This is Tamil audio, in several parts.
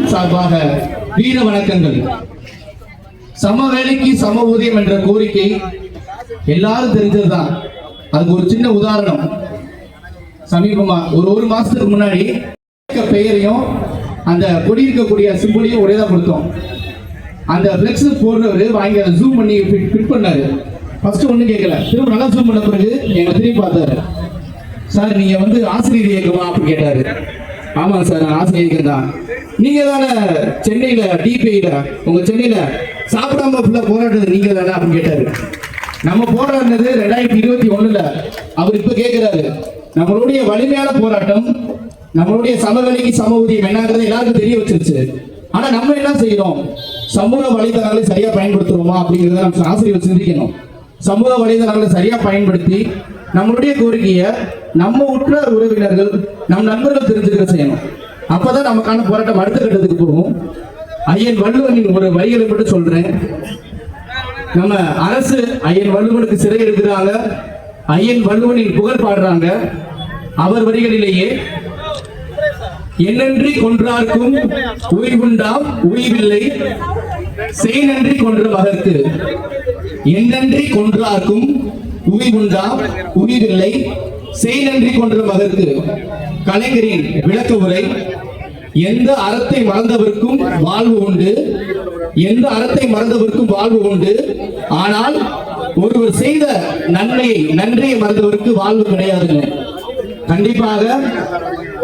கட்சியின் சார்பாக வீர வணக்கங்கள். சம வேலைக்கு சம ஊதியம் என்ற கோரிக்கை எல்லாரும் தெரிஞ்சதுதான். அதுக்கு ஒரு சின்ன உதாரணம். சமீபமா ஒரு மாசத்துக்கு முன்னாடி பெயரையும் அந்த கொடி இருக்கக்கூடிய சிம்பிளையும் ஒரே தான் கொடுத்தோம். அந்த பிளெக்ஸ் போடுறவர் வாங்கி அதை ஜூம் பண்ணி ஃபிட் பண்ணாரு. ஃபர்ஸ்ட் ஒன்றும் கேட்கல, திரும்ப நல்லா ஜூம் பண்ண பிறகு எங்களை திரும்பி பார்த்தாரு. சார் நீங்க ஆசிரியர் இயக்கமா அப்படின்னு கேட்டாரு. ஆமா சார் நான் ஆசிரியர் இயக்கம் தான். நீங்க தானே சென்னையில டிபிஐல உங்க சென்னையில சாப்பிடாம ஃபுல்லா போராடுறது நீங்க தானே அப்படின்னு கேட்டாரு. நம்ம போராடினது 2021. அவர் இப்ப கேட்கிறாரு. நம்மளுடைய வலிமையான போராட்டம், நம்மளுடைய சமவெளிக்கு சம ஊதியம் என்னங்கிறது எல்லாருக்கும் தெரிய வச்சிருச்சு. ஆனா நம்ம என்ன செய்யறோம்? சமூக வலைதளங்களை சரியா பயன்படுத்துறோமா அப்படிங்கிறத நம்ம ஆசிரியர் சிந்திக்கணும். சமூக வலைதளங்களை சரியா பயன்படுத்தி நம்மளுடைய கோரிக்கையை நம்ம உற்ற உறவினர்கள் நம் நண்பர்கள் தெரிஞ்சுக்க செய்யணும். அப்பதான் நமக்கான போராட்டம் அடுத்த கட்டத்துக்கு போகும். ஐயன் வள்ளுவனின் ஒரு வரிகளை மட்டும் சொல்றேன். நம்ம அரசு ஐயன் வள்ளுவனுக்கு சிறை எடுக்கிறாங்க, ஐயன் வள்ளுவனின் புகழ் பாடுறாங்க. அவர் வரிகளிலேயே என்னன்றி கொன்றார்க்கும் உய்வுண்டாம் உய்வில்லை செய் நன்றி கொன்ற மகற்கு. என்னன்றி கொன்றார்க்கும் உய்வுண்டாம் உய்வில்லை செய் நன்றி கொன்ற மகற்கு. கலைஞரின் விளக்க உரை. எந்த அறத்தை மறந்தவர்க்கும் வாழ்வு உண்டு, எந்த அறத்தை மறந்தவர்க்கும் வாழ்வு உண்டு. ஆனால் ஒருவர் செய்த நன்றியை மறந்தவருக்கு வாழ்வு கிடையாதுங்க. கண்டிப்பாக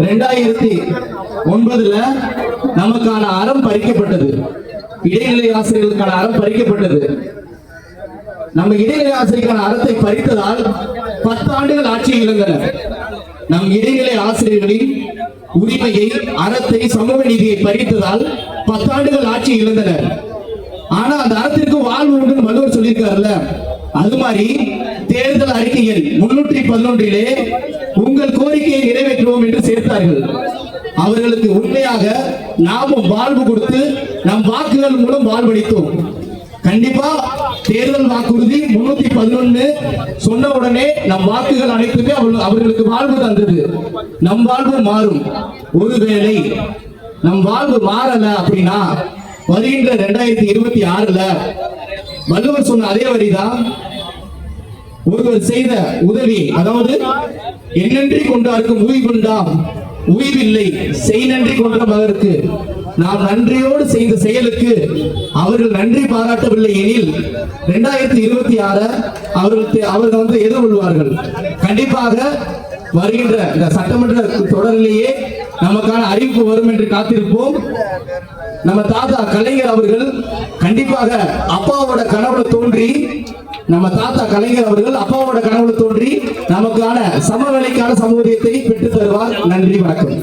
2009 நமக்கான அறம் பறிக்கப்பட்டது. இடைநிலை ஆசிரியர்களுக்கான அறம் பறிக்கப்பட்டது. நம்ம இடைநிலை ஆசிரியருக்கான அறத்தை பறித்ததால் 10 ஆண்டுகள் ஆட்சியை இழந்தனர். நம் இடைநிலை ஆசிரியர்களின் உரிமையை, அறத்தை, சமூக நீதியை பறித்ததால் 10 ஆண்டுகள் ஆட்சியை இழந்தனர். ஆனா அந்த அறத்திற்கு வாழ்வு உண்டு வள்ளுவர் சொல்லியிருக்காருல்ல, அது மாதிரி தேர்தல் அறிக்கையில் 311 உங்கள் கோரிக்கையை நிறைவேற்றுவோம் என்று சேர்த்தார்கள். அவர்களுக்கு உண்மையாக நாமும் வாழ்வு கொடுத்து நம் வாக்குகள் மூலம் வாழ்வளித்தோம். கண்டிப்பா தேர்தல் வாக்குறுதி 311 சொன்ன உடனே நம் வாக்குகள் அனைத்துமே அவர்களுக்கு வாழ்வு தந்தது. நம் வாழ்வு மாறும். ஒருவேளை நம் வாழ்வு மாறல அப்படின்னா வருகின்ற 2026 வள்ளுவர் சொன்ன அதே வரிதான். ஒருவர் செய்த உதவி, அதாவது என்னன்றி கொண்டார்க்கும் உய்வுண்டாம் உய்வில்லை செய் நன்றி கொன்ற மகருக்கு. நாம் நன்றியோடு செய்த செயலுக்கு அவர்கள் நன்றி பாராட்டவில்லை எனில் 2026 அவர்கள் எதிர்கொள்வார்கள். கண்டிப்பாக வருகின்ற இந்த சட்டமன்ற தொடரிலேயே நமக்கான அறிவிப்பு வரும் என்று காத்திருப்போம். நம்ம தாத்தா கலைஞர் அவர்கள் கண்டிப்பாக அப்பாவோட கனவுல தோன்றி நமக்கான சமவேளைக்கான சமூகத்தை பெற்று தருவார். நன்றி, வணக்கம்.